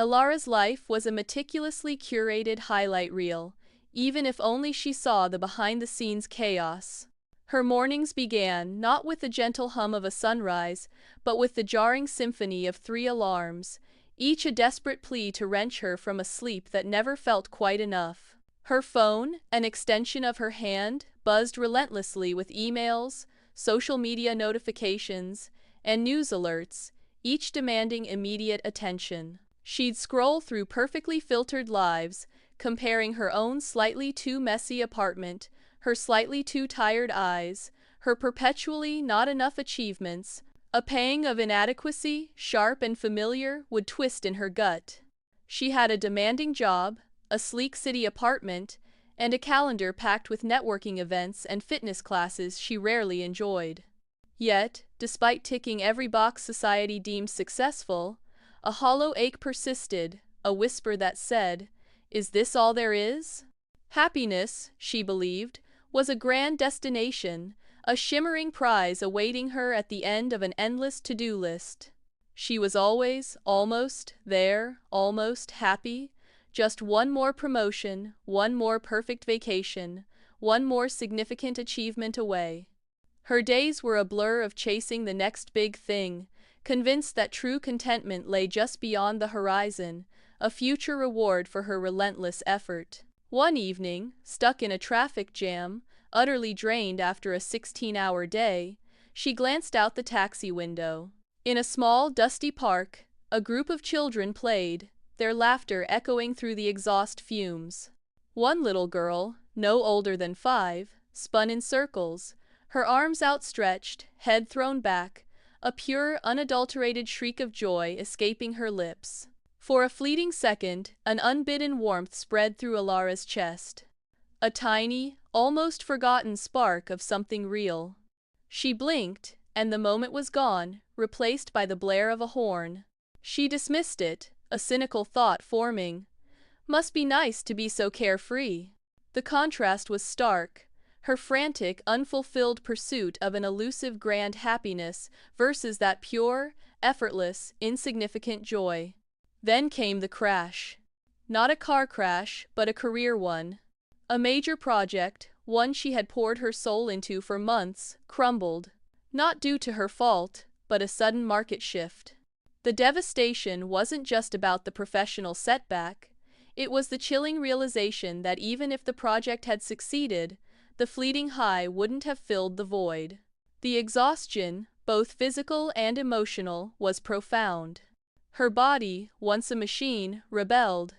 Elara's life was a meticulously curated highlight reel, even if only she saw the behind-the-scenes chaos. Her mornings began not with the gentle hum of a sunrise, but with the jarring symphony of 3 alarms, each a desperate plea to wrench her from a sleep that never felt quite enough. Her phone, an extension of her hand, buzzed relentlessly with emails, social media notifications, and news alerts, each demanding immediate attention. She'd scroll through perfectly filtered lives, comparing her own slightly too messy apartment, her slightly too tired eyes, her perpetually not enough achievements. A pang of inadequacy, sharp and familiar, would twist in her gut. She had a demanding job, a sleek city apartment, and a calendar packed with networking events and fitness classes she rarely enjoyed. Yet, despite ticking every box society deemed successful, a hollow ache persisted, a whisper that said, "Is this all there is?" Happiness, she believed, was a grand destination, a shimmering prize awaiting her at the end of an endless to-do list. She was always, almost, there, almost happy, just one more promotion, one more perfect vacation, one more significant achievement away. Her days were a blur of chasing the next big thing, convinced that true contentment lay just beyond the horizon, a future reward for her relentless effort. One evening, stuck in a traffic jam, utterly drained after a 16-hour day, she glanced out the taxi window. In a small, dusty park, a group of children played, their laughter echoing through the exhaust fumes. One little girl, no older than 5, spun in circles, her arms outstretched, head thrown back, a pure, unadulterated shriek of joy escaping her lips. For a fleeting second, an unbidden warmth spread through Elara's chest. A tiny, almost forgotten spark of something real. She blinked, and the moment was gone, replaced by the blare of a horn. She dismissed it, a cynical thought forming. Must be nice to be so carefree. The contrast was stark. Her frantic, unfulfilled pursuit of an elusive grand happiness versus that pure, effortless, insignificant joy. Then came the crash. Not a car crash, but a career one. A major project, one she had poured her soul into for months, crumbled. Not due to her fault, but a sudden market shift. The devastation wasn't just about the professional setback. It was the chilling realization that even if the project had succeeded, the fleeting high wouldn't have filled the void. The exhaustion, both physical and emotional, was profound. Her body, once a machine, rebelled.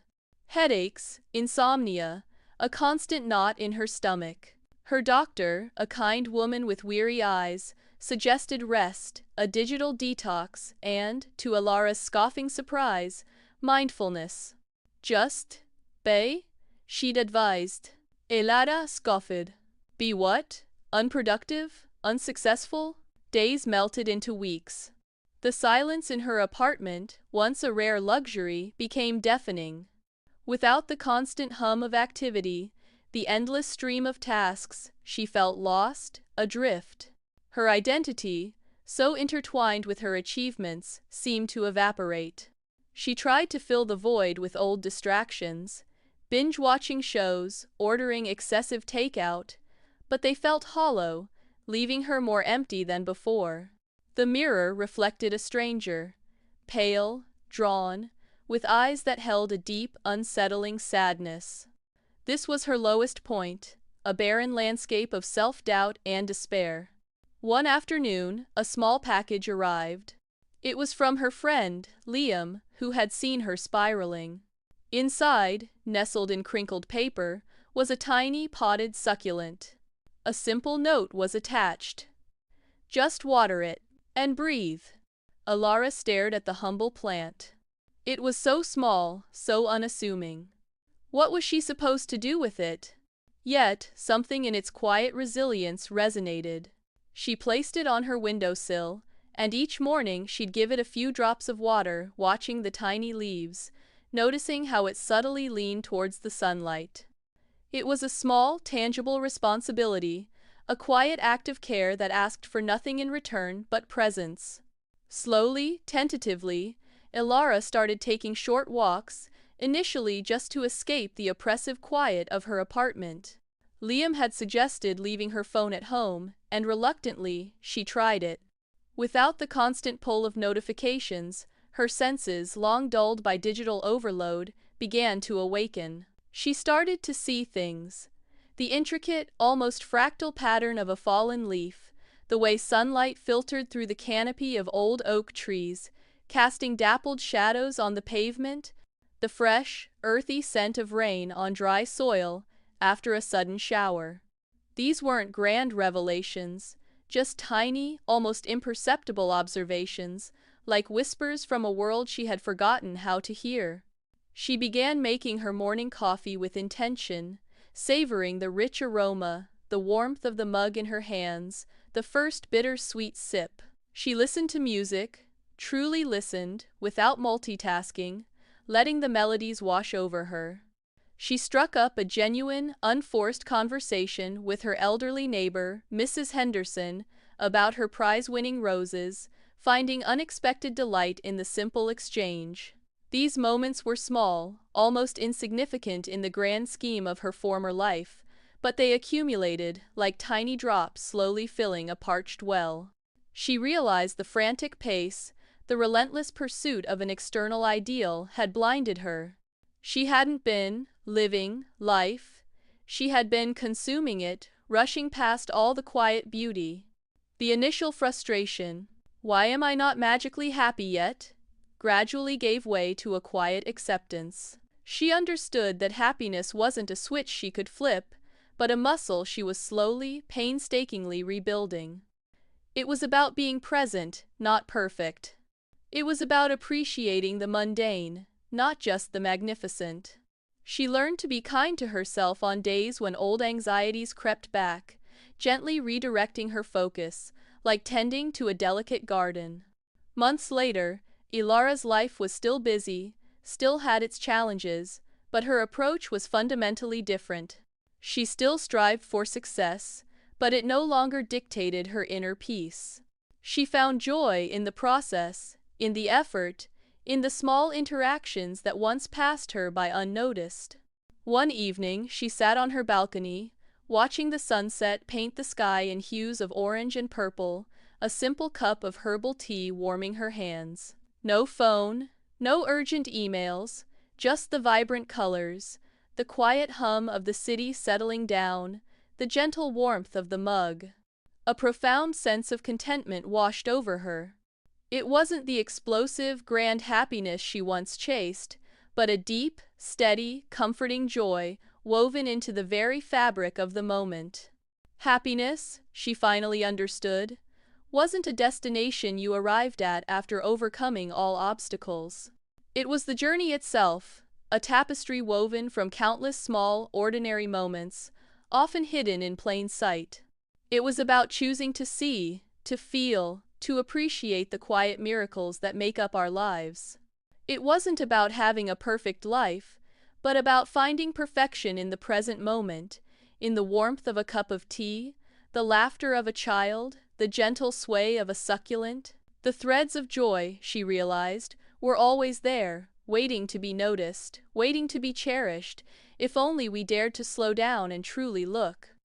Headaches, insomnia, a constant knot in her stomach. Her doctor, a kind woman with weary eyes, suggested rest, a digital detox, and, to Elara's scoffing surprise, mindfulness. Just, be, she'd advised. Elara scoffed. Be what? Unproductive? Unsuccessful? Days melted into weeks. The silence in her apartment, once a rare luxury, became deafening. Without the constant hum of activity, the endless stream of tasks, she felt lost, adrift. Her identity, so intertwined with her achievements, seemed to evaporate. She tried to fill the void with old distractions, binge-watching shows, ordering excessive takeout, but they felt hollow, leaving her more empty than before. The mirror reflected a stranger, pale, drawn, with eyes that held a deep, unsettling sadness. This was her lowest point, a barren landscape of self-doubt and despair. One afternoon, a small package arrived. It was from her friend, Liam, who had seen her spiraling. Inside, nestled in crinkled paper, was a tiny potted succulent. A simple note was attached. Just water it, and breathe. Elara stared at the humble plant. It was so small, so unassuming. What was she supposed to do with it? Yet, something in its quiet resilience resonated. She placed it on her windowsill, and each morning she'd give it a few drops of water, watching the tiny leaves, noticing how it subtly leaned towards the sunlight. It was a small, tangible responsibility, a quiet act of care that asked for nothing in return but presence. Slowly, tentatively, Ilara started taking short walks, initially just to escape the oppressive quiet of her apartment. Liam had suggested leaving her phone at home, and reluctantly, she tried it. Without the constant pull of notifications, her senses, long dulled by digital overload, began to awaken. She started to see things. The intricate, almost fractal pattern of a fallen leaf, the way sunlight filtered through the canopy of old oak trees, casting dappled shadows on the pavement, the fresh, earthy scent of rain on dry soil after a sudden shower. These weren't grand revelations, just tiny, almost imperceptible observations, like whispers from a world she had forgotten how to hear. She began making her morning coffee with intention, savoring the rich aroma, the warmth of the mug in her hands, the first bitter-sweet sip. She listened to music, truly listened, without multitasking, letting the melodies wash over her. She struck up a genuine, unforced conversation with her elderly neighbor, Mrs. Henderson, about her prize-winning roses, finding unexpected delight in the simple exchange. These moments were small, almost insignificant in the grand scheme of her former life, but they accumulated, like tiny drops slowly filling a parched well. She realized the frantic pace, the relentless pursuit of an external ideal had blinded her. She hadn't been living life. She had been consuming it, rushing past all the quiet beauty. The initial frustration, "Why am I not magically happy yet?" gradually gave way to a quiet acceptance. She understood that happiness wasn't a switch she could flip, but a muscle she was slowly, painstakingly rebuilding. It was about being present, not perfect. It was about appreciating the mundane, not just the magnificent. She learned to be kind to herself on days when old anxieties crept back, gently redirecting her focus, like tending to a delicate garden. Months later, Ilara's life was still busy, still had its challenges, but her approach was fundamentally different. She still strived for success, but it no longer dictated her inner peace. She found joy in the process, in the effort, in the small interactions that once passed her by unnoticed. One evening, she sat on her balcony, watching the sunset paint the sky in hues of orange and purple, a simple cup of herbal tea warming her hands. No phone, no urgent emails, just the vibrant colors, the quiet hum of the city settling down, the gentle warmth of the mug. A profound sense of contentment washed over her. It wasn't the explosive, grand happiness she once chased, but a deep, steady, comforting joy woven into the very fabric of the moment. Happiness, she finally understood, wasn't a destination you arrived at after overcoming all obstacles. It was the journey itself, a tapestry woven from countless small, ordinary moments, often hidden in plain sight. It was about choosing to see, to feel, to appreciate the quiet miracles that make up our lives. It wasn't about having a perfect life, but about finding perfection in the present moment, in the warmth of a cup of tea, the laughter of a child, the gentle sway of a succulent. The threads of joy, she realized, were always there, waiting to be noticed, waiting to be cherished, if only we dared to slow down and truly look.